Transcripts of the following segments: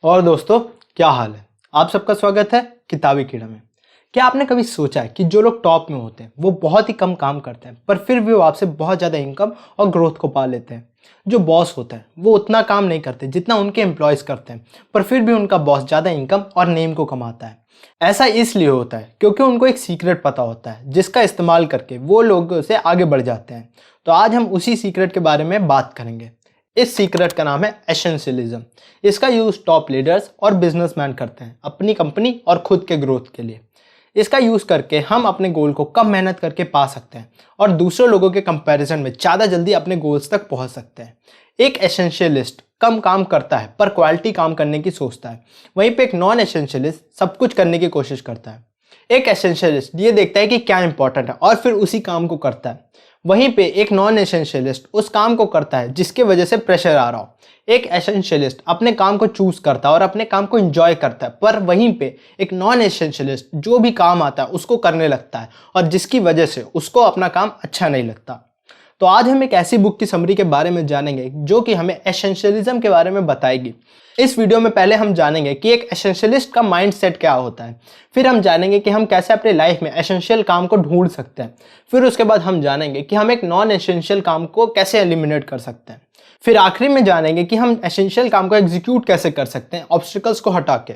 और दोस्तों, क्या हाल है? आप सबका स्वागत है किताबी कीड़ा में। क्या आपने कभी सोचा है कि जो लोग टॉप में होते हैं वो बहुत ही कम काम करते हैं पर फिर भी वो आपसे बहुत ज़्यादा इनकम और ग्रोथ को पा लेते हैं। जो बॉस होता है वो उतना काम नहीं करते जितना उनके एम्प्लॉयज़ करते हैं, पर फिर भी उनका बॉस ज़्यादा इनकम और नेम को कमाता है। ऐसा इसलिए होता है क्योंकि उनको एक सीक्रेट पता होता है जिसका इस्तेमाल करके वो लोगों से आगे बढ़ जाते हैं। तो आज हम उसी सीक्रेट के बारे में बात करेंगे। इस सीक्रेट का नाम है एसेंशियलिज्म। इसका यूज टॉप लीडर्स और बिजनेसमैन करते हैं अपनी कंपनी और खुद के ग्रोथ के लिए। इसका यूज करके हम अपने गोल को कम मेहनत करके पा सकते हैं और दूसरे लोगों के कंपैरिजन में ज़्यादा जल्दी अपने गोल्स तक पहुंच सकते हैं। एक एसेंशियलिस्ट कम काम करता है पर क्वालिटी काम करने की सोचता है, वहीं पे एक नॉन एसेंशियलिस्ट सब कुछ करने की कोशिश करता है। एक एसेंशियलिस्ट ये देखता है कि क्या इंपॉर्टेंट है और फिर उसी काम को करता है, वहीं पे एक नॉन एसेंशियलिस्ट उस काम को करता है जिसके वजह से प्रेशर आ रहा हो। एक एसेंशियलिस्ट अपने काम को चूज करता है और अपने काम को एंजॉय करता है, पर वहीं पे एक नॉन एसेंशियलिस्ट जो भी काम आता है उसको करने लगता है और जिसकी वजह से उसको अपना काम अच्छा नहीं लगता। तो आज हम एक ऐसी बुक की समरी के बारे में जानेंगे जो कि हमें एसेंशियलिज्म के बारे में बताएगी। इस वीडियो में पहले हम जानेंगे कि एक एसेंशियलिस्ट का माइंडसेट क्या होता है, फिर हम जानेंगे कि हम कैसे अपने लाइफ में एसेंशियल काम को ढूंढ सकते हैं, फिर उसके बाद हम जानेंगे कि हम एक नॉन एसेंशियल काम को कैसे एलिमिनेट कर सकते हैं, फिर आखिरी में जानेंगे कि हम एसेंशियल काम को एग्जीक्यूट कैसे कर सकते हैं ऑब्स्टिकल्स को हटा के।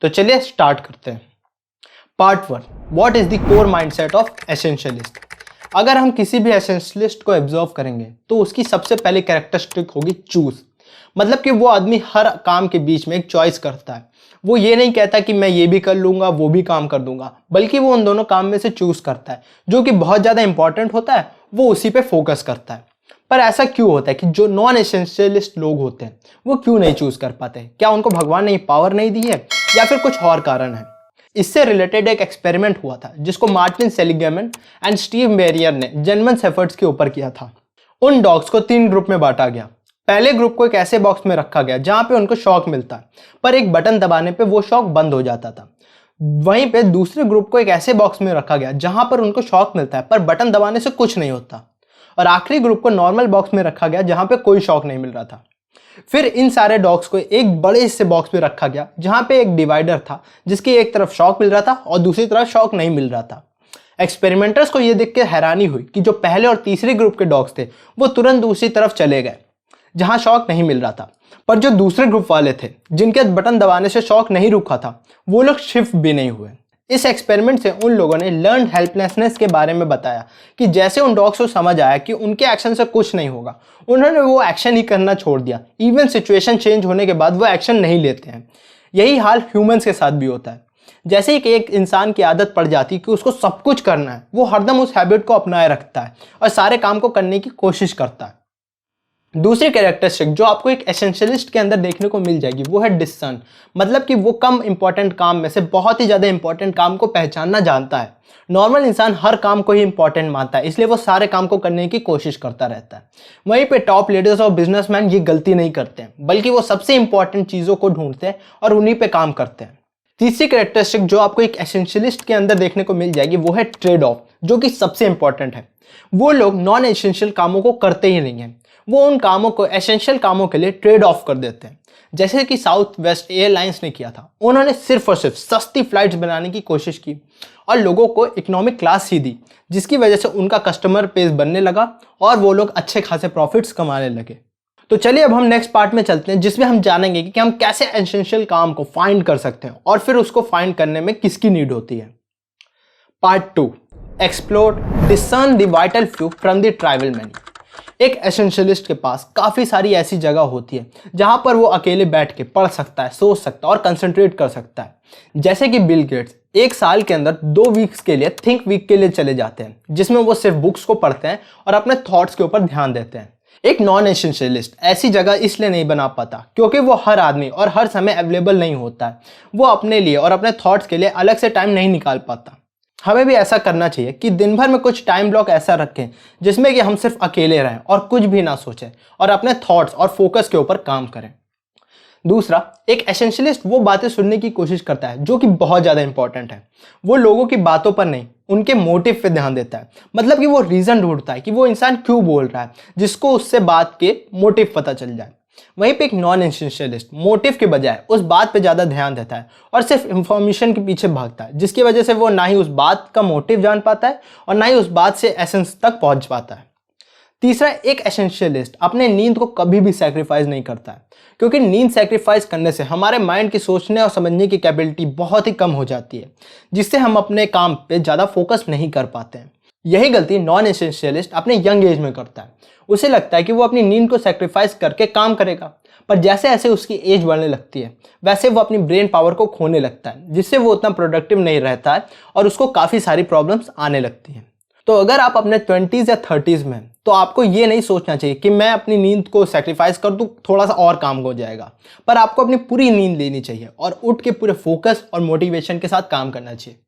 तो चलिए स्टार्ट करते हैं। Part 1, what is the core mindset of essentialist. अगर हम किसी भी एसेंशियलिस्ट को ऑब्जर्व करेंगे तो उसकी सबसे पहली कैरेक्टरिस्टिक होगी चूज। मतलब कि वो आदमी हर काम के बीच में एक चॉइस करता है। वो ये नहीं कहता कि मैं ये भी कर लूंगा वो भी काम कर दूंगा, बल्कि वो उन दोनों काम में से चूज करता है। जो कि बहुत ज़्यादा इंपॉर्टेंट होता है वो उसी पे फोकस करता है। पर ऐसा क्यों होता है कि जो नॉन एसेंशियलिस्ट लोग होते हैं वो क्यों नहीं चूज कर पाते? क्या उनको भगवान ने पावर नहीं दी है या फिर कुछ और कारण है? इससे रिलेटेड एक एक्सपेरिमेंट हुआ था जिसको मार्टिन सेलिग्मैन एंड स्टीव मेरियर ने जेन्युइन एफर्ट्स के ऊपर किया था। उन डॉग्स को 3 ग्रुप में बांटा गया। पहले ग्रुप को एक ऐसे बॉक्स में रखा गया जहां पे उनको शॉक मिलता पर एक बटन दबाने पे वो शॉक बंद हो जाता था। वहीं पे दूसरे ग्रुप को एक ऐसे बॉक्स में रखा गया जहां पर उनको शॉक मिलता है पर बटन दबाने से कुछ नहीं होता। और आखिरी ग्रुप को नॉर्मल बॉक्स में रखा गया जहां पे कोई शॉक नहीं मिल रहा था। फिर इन सारे डॉग्स को एक बड़े से बॉक्स में रखा गया जहां पे एक डिवाइडर था जिसकी एक तरफ शॉक मिल रहा था और दूसरी तरफ शॉक नहीं मिल रहा था। एक्सपेरिमेंटर्स को यह देख के हैरानी हुई कि जो पहले और तीसरे ग्रुप के डॉग्स थे वो तुरंत दूसरी तरफ चले गए जहां शॉक नहीं मिल रहा था, पर जो दूसरे ग्रुप वाले थे जिनके बटन दबाने से शॉक नहीं रुका था वो लोग शिफ्ट भी नहीं हुए। इस एक्सपेरिमेंट से उन लोगों ने लर्न हेल्पलेसनेस के बारे में बताया कि जैसे उन डॉग्स को समझ आया कि उनके एक्शन से कुछ नहीं होगा, उन्होंने वो एक्शन ही करना छोड़ दिया। इवन सिचुएशन चेंज होने के बाद वो एक्शन नहीं लेते हैं। यही हाल ह्यूमंस के साथ भी होता है। जैसे ही कि एक इंसान की आदत पड़ जाती है कि उसको सब कुछ करना है, वो हरदम उस हैबिट को अपनाए रखता है और सारे काम को करने की कोशिश करता है। दूसरी कैरेक्टरिस्टिक जो आपको एक एसेंशियलिस्ट के अंदर देखने को मिल जाएगी वो है डिस्सर्न। मतलब कि वो कम इंपॉर्टेंट काम में से बहुत ही ज़्यादा इंपॉर्टेंट काम को पहचानना जानता है। नॉर्मल इंसान हर काम को ही इंपॉर्टेंट मानता है, इसलिए वो सारे काम को करने की कोशिश करता रहता है। वहीं पे टॉप लीडर्स और बिजनेसमैन ये गलती नहीं करते हैं, बल्कि वो सबसे इंपॉर्टेंट चीज़ों को ढूंढते हैं और उन्हीं पर काम करते हैं। तीसरी कैरेक्टरिस्टिक जो आपको एक एसेंशियलिस्ट के अंदर देखने को मिल जाएगी वो है ट्रेड ऑफ, जो कि सबसे इंपॉर्टेंट है। वो लोग नॉन एसेंशियल कामों को करते ही नहीं हैं, वो उन कामों को एसेंशियल कामों के लिए ट्रेड ऑफ कर देते हैं। जैसे कि साउथ वेस्ट एयरलाइंस ने किया था। उन्होंने सिर्फ और सिर्फ सस्ती फ्लाइट्स बनाने की कोशिश की और लोगों को इकोनॉमिक क्लास ही दी, जिसकी वजह से उनका कस्टमर बेस बनने लगा और वो लोग अच्छे खासे प्रॉफिट्स कमाने लगे। तो चलिए अब हम नेक्स्ट पार्ट में चलते हैं जिसमें हम जानेंगे कि हम कैसे एसेंशियल काम को फाइंड कर सकते हैं और फिर उसको फाइंड करने में किसकी नीड होती है। Part 2, explore discern the vital few from the tribal many. एक एसेंशियलिस्ट के पास काफ़ी सारी ऐसी जगह होती है जहां पर वो अकेले बैठ के पढ़ सकता है, सोच सकता है और कंसंट्रेट कर सकता है। जैसे कि बिल गेट्स एक साल के अंदर 2 वीक्स के लिए थिंक वीक के लिए चले जाते हैं, जिसमें वो सिर्फ बुक्स को पढ़ते हैं और अपने थॉट्स के ऊपर ध्यान देते हैं। एक नॉन एसेंशियलिस्ट ऐसी जगह इसलिए नहीं बना पाता क्योंकि वो हर आदमी और हर समय अवेलेबल नहीं होता है। वो अपने लिए और अपने थॉट्स के लिए अलग से टाइम नहीं निकाल पाता। हमें भी ऐसा करना चाहिए कि दिन भर में कुछ टाइम ब्लॉक ऐसा रखें जिसमें कि हम सिर्फ अकेले रहें और कुछ भी ना सोचें और अपने थॉट्स और फोकस के ऊपर काम करें। दूसरा, एक एसेंशियलिस्ट वो बातें सुनने की कोशिश करता है जो कि बहुत ज़्यादा इंपॉर्टेंट है। वो लोगों की बातों पर नहीं, उनके मोटिव पे ध्यान देता है। मतलब कि वो रीज़न ढूंढता है कि वो इंसान क्यों बोल रहा है, जिसको उससे बात के मोटिव पता चल जाए। वहीं पे एक नॉन एसेंशियलिस्ट मोटिव के बजाय उस बात पे ज़्यादा ध्यान देता है और सिर्फ इंफॉर्मेशन के पीछे भागता है, जिसकी वजह से वो ना ही उस बात का मोटिव जान पाता है और ना ही उस बात से एसेंस तक पहुंच पाता है। तीसरा, एक एसेंशियलिस्ट अपने नींद को कभी भी सैक्रिफाइस नहीं करता है, क्योंकि नींद सैक्रिफाइस करने से हमारे माइंड की सोचने और समझने की कैपेबिलिटी बहुत ही कम हो जाती है, जिससे हम अपने काम पे ज़्यादा फोकस नहीं कर पाते हैं। यही गलती नॉन एसेंशियलिस्ट अपने यंग एज में करता है। उसे लगता है कि वो अपनी नींद को सैक्रिफाइस करके काम करेगा, पर जैसे जैसे उसकी एज बढ़ने लगती है वैसे वो अपनी ब्रेन पावर को खोने लगता है, जिससे वो उतना प्रोडक्टिव नहीं रहता है और उसको काफ़ी सारी प्रॉब्लम्स आने लगती हैं। तो अगर आप अपने 20s या 30s में हैं तो आपको ये नहीं सोचना चाहिए कि मैं अपनी नींद को सैक्रिफाइस कर दूँ, थोड़ा सा और काम हो जाएगा, पर आपको अपनी पूरी नींद लेनी चाहिए और उठ के पूरे फोकस और मोटिवेशन के साथ काम करना चाहिए।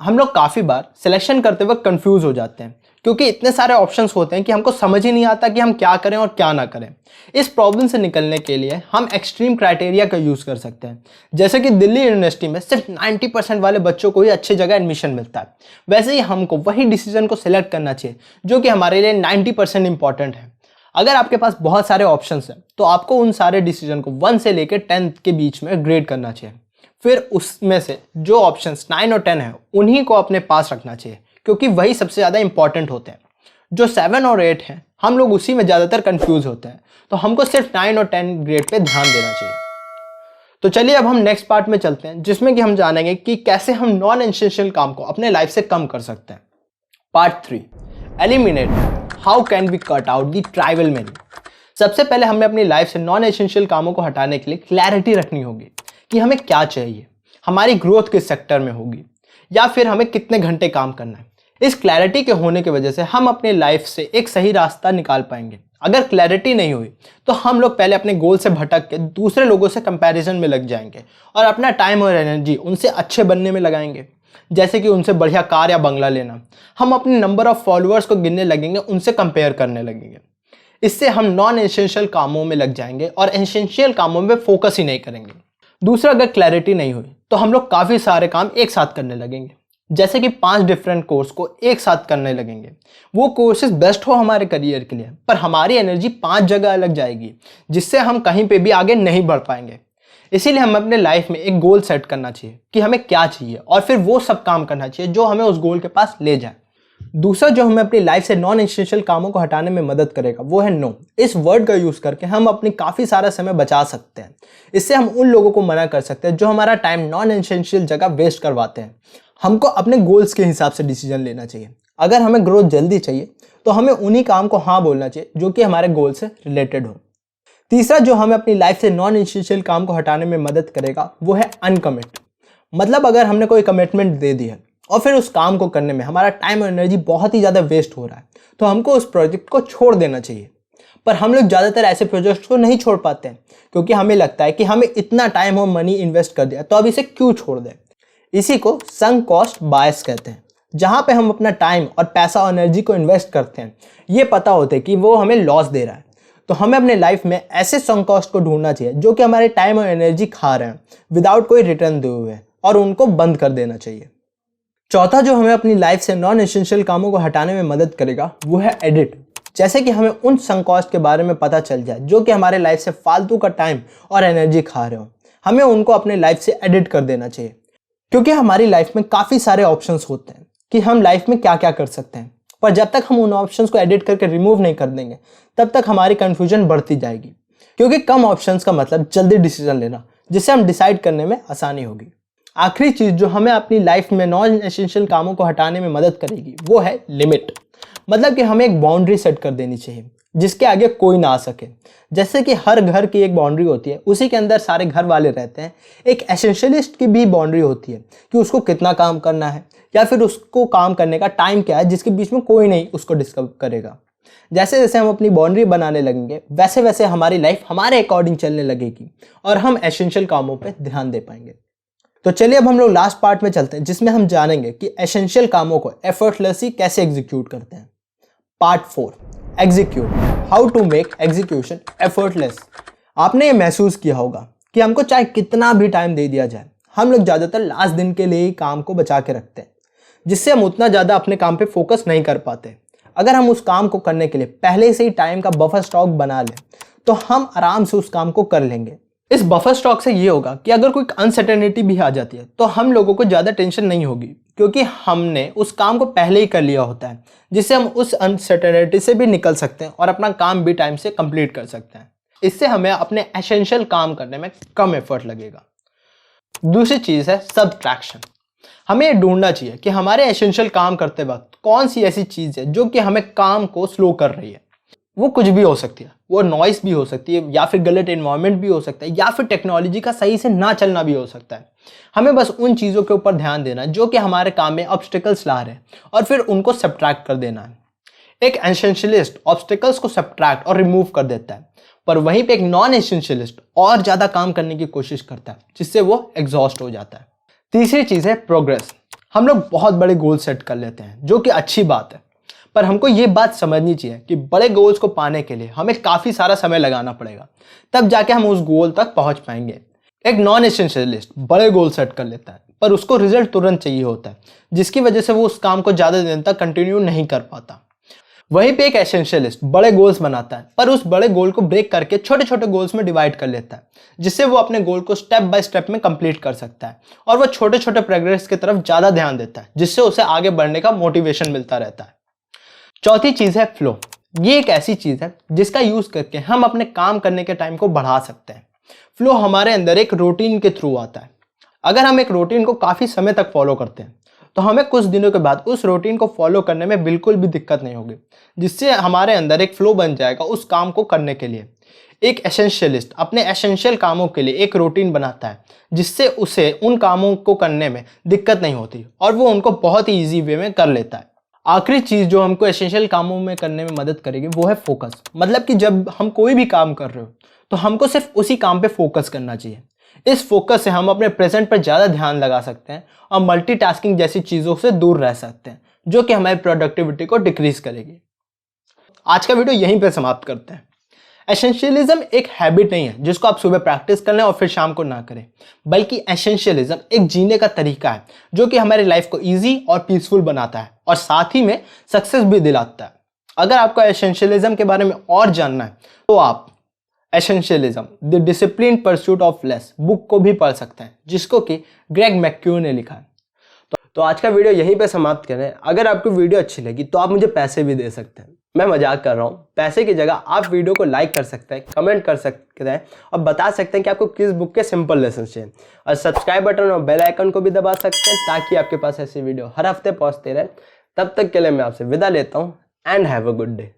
हम लोग काफ़ी बार सिलेक्शन करते वक्त कंफ्यूज हो जाते हैं, क्योंकि इतने सारे ऑप्शंस होते हैं कि हमको समझ ही नहीं आता कि हम क्या करें और क्या ना करें। इस प्रॉब्लम से निकलने के लिए हम एक्सट्रीम क्राइटेरिया का यूज़ कर सकते हैं। जैसे कि दिल्ली यूनिवर्सिटी में सिर्फ 90% वाले बच्चों को ही अच्छी जगह एडमिशन मिलता है, वैसे ही हमको वही डिसीजन को सिलेक्ट करना चाहिए जो कि हमारे लिए 90% इंपॉर्टेंट है। अगर आपके पास बहुत सारे ऑप्शंस हैं तो आपको उन सारे डिसीजन को 1 से लेकर 10 के बीच में ग्रेड करना चाहिए। फिर उसमें से जो ऑप्शंस 9 और 10 हैं उन्हीं को अपने पास रखना चाहिए, क्योंकि वही सबसे ज़्यादा इंपॉर्टेंट होते हैं। जो 7 और 8 हैं हम लोग उसी में ज़्यादातर कंफ्यूज होते हैं, तो हमको सिर्फ 9 और 10 ग्रेड पे ध्यान देना चाहिए। तो चलिए अब हम नेक्स्ट पार्ट में चलते हैं, जिसमें कि हम जानेंगे कि कैसे हम नॉन एसेंशियल काम को अपने लाइफ से कम कर सकते हैं। Part 3, eliminate how can we cut out the tribal man. सबसे पहले हमें अपनी लाइफ से नॉन एसेंशियल कामों को हटाने के लिए क्लैरिटी रखनी होगी कि हमें क्या चाहिए, हमारी ग्रोथ किस सेक्टर में होगी, या फिर हमें कितने घंटे काम करना है। इस क्लैरिटी के होने की वजह से हम अपने लाइफ से एक सही रास्ता निकाल पाएंगे। अगर क्लैरिटी नहीं हुई तो हम लोग पहले अपने गोल से भटक के दूसरे लोगों से कंपैरिजन में लग जाएंगे और अपना टाइम और एनर्जी उनसे अच्छे बनने में लगाएंगे, जैसे कि उनसे बढ़िया कार या बंगला लेना। हम अपने नंबर ऑफ फॉलोअर्स को गिनने लगेंगे, उनसे कंपेयर करने लगेंगे। इससे हम नॉन एसेंशियल कामों में लग जाएंगे और एसेंशियल कामों में फोकस ही नहीं करेंगे। दूसरा, अगर क्लैरिटी नहीं हुई तो हम लोग काफ़ी सारे काम एक साथ करने लगेंगे, जैसे कि 5 डिफरेंट कोर्स को एक साथ करने लगेंगे। वो कोर्सेज बेस्ट हो हमारे करियर के लिए, पर हमारी एनर्जी 5 जगह अलग जाएगी, जिससे हम कहीं पे भी आगे नहीं बढ़ पाएंगे। इसीलिए हमें अपने लाइफ में एक गोल सेट करना चाहिए कि हमें क्या चाहिए और फिर वो सब काम करना चाहिए जो हमें उस गोल के पास ले जाए। दूसरा जो हमें अपनी लाइफ से नॉन एसेंशियल कामों को हटाने में मदद करेगा वो है नो। इस वर्ड का यूज़ करके हम अपनी काफ़ी सारा समय बचा सकते हैं। इससे हम उन लोगों को मना कर सकते हैं जो हमारा टाइम नॉन एसेंशियल जगह वेस्ट करवाते हैं। हमको अपने गोल्स के हिसाब से डिसीजन लेना चाहिए। अगर हमें ग्रोथ जल्दी चाहिए तो हमें उन्हीं काम को हाँ बोलना चाहिए जो कि हमारे गोल से रिलेटेड हो। तीसरा जो हमें अपनी लाइफ से नॉन एसेंशियल काम को हटाने में मदद करेगा वो है अनकमिट। मतलब अगर हमने कोई कमिटमेंट दे दी है और फिर उस काम को करने में हमारा टाइम और एनर्जी बहुत ही ज़्यादा वेस्ट हो रहा है तो हमको उस प्रोजेक्ट को छोड़ देना चाहिए। पर हम लोग ज़्यादातर ऐसे प्रोजेक्ट्स को नहीं छोड़ पाते हैं, क्योंकि हमें लगता है कि हमें इतना टाइम और मनी इन्वेस्ट कर दिया तो अब इसे क्यों छोड़ दें। इसी को संक कॉस्ट बायस कहते हैं, जहाँ पे हम अपना टाइम और पैसा और एनर्जी को इन्वेस्ट करते हैं ये पता होता है कि वो हमें लॉस दे रहा है। तो हमें अपने लाइफ में ऐसे संक कॉस्ट को ढूंढना चाहिए जो कि हमारे टाइम और एनर्जी खा रहे हैं विदाउट कोई रिटर्न दिए हुए, और उनको बंद कर देना चाहिए। चौथा जो हमें अपनी लाइफ से नॉन एसेंशियल कामों को हटाने में मदद करेगा वो है एडिट। जैसे कि हमें उन संक कॉस्ट के बारे में पता चल जाए जो कि हमारे लाइफ से फालतू का टाइम और एनर्जी खा रहे हो, हमें उनको अपने लाइफ से एडिट कर देना चाहिए। क्योंकि हमारी लाइफ में काफ़ी सारे ऑप्शंस होते हैं कि हम लाइफ में क्या क्या कर सकते हैं, पर जब तक हम उन ऑप्शंस को एडिट करके रिमूव नहीं कर देंगे तब तक हमारी कन्फ्यूजन बढ़ती जाएगी। क्योंकि कम ऑप्शंस का मतलब जल्दी डिसीजन लेना, जिससे हम डिसाइड करने में आसानी होगी। आखिरी चीज़ जो हमें अपनी लाइफ में नॉन एसेंशियल कामों को हटाने में मदद करेगी वो है लिमिट। मतलब कि हमें एक बाउंड्री सेट कर देनी चाहिए जिसके आगे कोई ना आ सके। जैसे कि हर घर की एक बाउंड्री होती है, उसी के अंदर सारे घर वाले रहते हैं। एक एसेंशियलिस्ट की भी बाउंड्री होती है कि उसको कितना काम करना है या फिर उसको काम करने का टाइम क्या है, जिसके बीच में कोई नहीं उसको डिस्टर्ब करेगा। जैसे जैसे हम अपनी बाउंड्री बनाने लगेंगे वैसे वैसे हमारी लाइफ हमारे अकॉर्डिंग चलने लगेगी और हम एसेंशियल कामों पर ध्यान दे पाएंगे। तो चलिए अब हम लोग लास्ट पार्ट में चलते हैं, जिसमें हम जानेंगे कि एसेंशियल कामों को एफर्टलेसली कैसे एग्जीक्यूट करते हैं। Part 4, execute how to make execution effortless. आपने ये महसूस किया होगा कि हमको चाहे कितना भी टाइम दे दिया जाए, हम लोग ज़्यादातर लास्ट दिन के लिए ही काम को बचा के रखते हैं, जिससे हम उतना ज़्यादा अपने काम पे फोकस नहीं कर पाते। अगर हम उस काम को करने के लिए पहले से ही टाइम का बफर स्टॉक बना लें तो हम आराम से उस काम को कर लेंगे। इस बफर स्टॉक से ये होगा कि अगर कोई अनसर्टेनिटी भी आ जाती है तो हम लोगों को ज़्यादा टेंशन नहीं होगी, क्योंकि हमने उस काम को पहले ही कर लिया होता है, जिससे हम उस अनसर्टेनिटी से भी निकल सकते हैं और अपना काम भी टाइम से कंप्लीट कर सकते हैं। इससे हमें अपने एसेंशियल काम करने में कम एफर्ट लगेगा। दूसरी चीज़ है सब्ट्रैक्शन। हमें ये ढूंढना चाहिए कि हमारे एसेंशियल काम करते वक्त कौन सी ऐसी चीज़ है जो कि हमें काम को स्लो कर रही है। वो कुछ भी हो सकती है, वो नॉइस भी हो सकती है, या फिर गलत एनवायरनमेंट भी हो सकता है, या फिर टेक्नोलॉजी का सही से ना चलना भी हो सकता है। हमें बस उन चीज़ों के ऊपर ध्यान देना है जो कि हमारे काम में ऑब्स्टिकल्स ला रहे हैं और फिर उनको सब्ट्रैक्ट कर देना है। एक एसेंशियलिस्ट ऑब्स्टिकल्स को सब्ट्रैक्ट और रिमूव कर देता है, पर वहीं पे एक नॉन एसेंशियलिस्ट और ज़्यादा काम करने की कोशिश करता है, जिससे वो एग्जॉस्ट हो जाता है। तीसरी चीज़ है प्रोग्रेस। हम लोग बहुत बड़े गोल सेट कर लेते हैं, जो कि अच्छी बात है, पर हमको ये बात समझनी चाहिए कि बड़े गोल्स को पाने के लिए हमें काफ़ी सारा समय लगाना पड़ेगा, तब जाके हम उस गोल तक पहुंच पाएंगे। एक नॉन एसेंशियलिस्ट बड़े गोल सेट कर लेता है, पर उसको रिजल्ट तुरंत चाहिए होता है, जिसकी वजह से वो उस काम को ज़्यादा दिन तक कंटिन्यू नहीं कर पाता। वहीं पे एक एसेंशियलिस्ट बड़े गोल्स बनाता है, पर उस बड़े गोल को ब्रेक करके छोटे छोटे गोल्स में डिवाइड कर लेता है, जिससे वो अपने गोल को स्टेप बाय स्टेप में कंप्लीट कर सकता है और वो छोटे छोटे प्रोग्रेस की तरफ ज़्यादा ध्यान देता है, जिससे उसे आगे बढ़ने का मोटिवेशन मिलता रहता है। चौथी चीज़ है फ्लो। ये एक ऐसी चीज़ है जिसका यूज़ करके हम अपने काम करने के टाइम को बढ़ा सकते हैं। फ्लो हमारे अंदर एक रूटीन के थ्रू आता है। अगर हम एक रूटीन को काफ़ी समय तक फॉलो करते हैं तो हमें कुछ दिनों के बाद उस रूटीन को फॉलो करने में बिल्कुल भी दिक्कत नहीं होगी, जिससे हमारे अंदर एक फ्लो बन जाएगा उस काम को करने के लिए। एक एसेंशियलिस्ट अपने एसेंशियल कामों के लिए एक रूटीन बनाता है, जिससे उसे उन कामों को करने में दिक्कत नहीं होती और वो उनको बहुत ही ईजी वे में कर लेता है। आखिरी चीज़ जो हमको एसेंशियल कामों में करने में मदद करेगी वो है फोकस। मतलब कि जब हम कोई भी काम कर रहे हो तो हमको सिर्फ उसी काम पे फोकस करना चाहिए। इस फोकस से हम अपने प्रेजेंट पर ज़्यादा ध्यान लगा सकते हैं और मल्टीटास्किंग जैसी चीज़ों से दूर रह सकते हैं, जो कि हमारी प्रोडक्टिविटी को डिक्रीज करेगी। आज का वीडियो यहीं पे समाप्त करते हैं। एसेंशियलिज्म एक हैबिट नहीं है जिसको आप सुबह प्रैक्टिस कर लें और फिर शाम को ना करें, बल्कि एसेंशियलिज्म एक जीने का तरीका है जो कि हमारी लाइफ को ईजी और पीसफुल बनाता है और साथ ही में सक्सेस भी दिलाता है। अगर आपको एसेंशियलिज्म के बारे में और जानना है तो आप essentialism the disciplined pursuit of less book को भी पढ़ सकते हैं, जिसको कि ग्रेग मैक्क्यू ने लिखा है। तो आज का वीडियो यहीं पे समाप्त करें। अगर आपको वीडियो अच्छी लगी तो आप मुझे पैसे भी दे सकते हैं। मैं मजाक कर रहा हूँ। पैसे की जगह आप वीडियो को लाइक कर सकते हैं, कमेंट कर सकते हैं और बता सकते हैं कि आपको किस बुक के सिंपल लेसन चाहिए, और सब्सक्राइब बटन और बेल आइकन को भी दबा सकते हैं ताकि आपके पास ऐसी वीडियो हर हफ्ते पहुँचते रहे। तब तक के लिए मैं आपसे विदा लेता हूँ and have a good day.